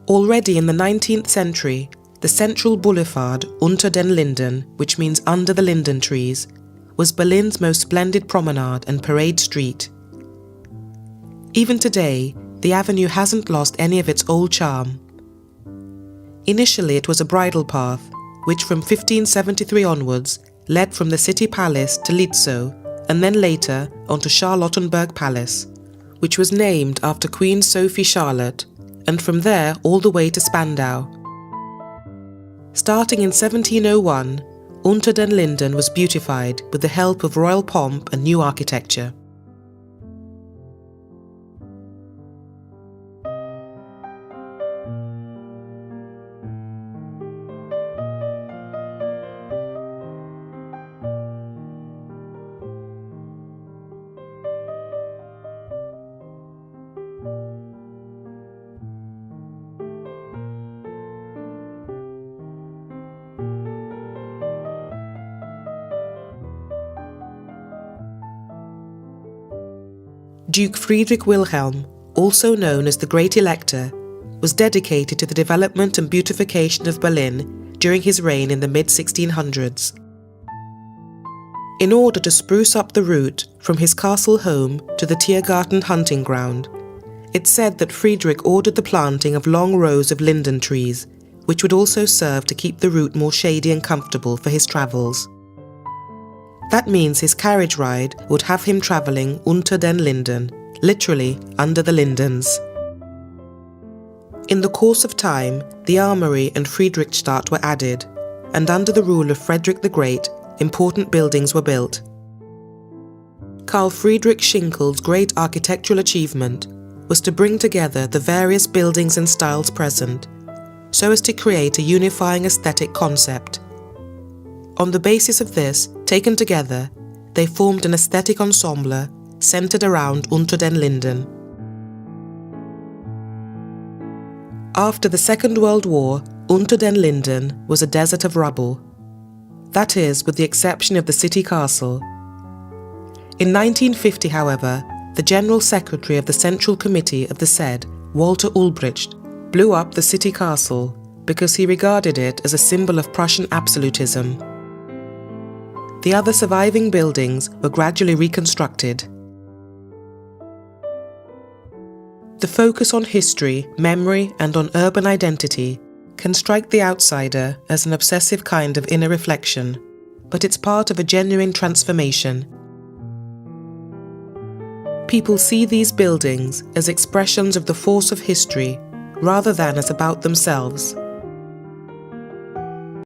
Already in the 19th century, the central boulevard Unter den Linden, which means under the linden trees, was Berlin's most splendid promenade and parade street. Even today, the avenue hasn't lost any of its old charm. Initially it was a bridal path, which from 1573 onwards led from the city palace to Lizzo, and then later onto Charlottenburg Palace, which was named after Queen Sophie Charlotte, and from there all the way to Spandau. Starting in 1701, Unter den Linden was beautified with the help of royal pomp and new architecture. Duke Frederick William, also known as the Great Elector, was dedicated to the development and beautification of Berlin during his reign in the mid-1600s. In order to spruce up the route from his castle home to the Tiergarten hunting ground, it's said that Friedrich ordered the planting of long rows of linden trees, which would also serve to keep the route more shady and comfortable for his travels. That means his carriage ride would have him travelling unter den Linden, literally under the lindens. In the course of time, the armoury and Friedrichstadt were added, and under the rule of Frederick the Great, important buildings were built. Karl Friedrich Schinkel's great architectural achievement was to bring together the various buildings and styles present, so as to create a unifying aesthetic concept. On the basis of this, taken together, they formed an aesthetic ensemble centred around Unter den Linden. After the Second World War, Unter den Linden was a desert of rubble. That is, with the exception of the city castle. In 1950, however, the General Secretary of the Central Committee of the said, Walter Ulbricht, blew up the city castle because he regarded it as a symbol of Prussian absolutism. The other surviving buildings were gradually reconstructed. The focus on history, memory, and on urban identity can strike the outsider as an obsessive kind of inner reflection, but it's part of a genuine transformation. People see these buildings as expressions of the force of history rather than as about themselves.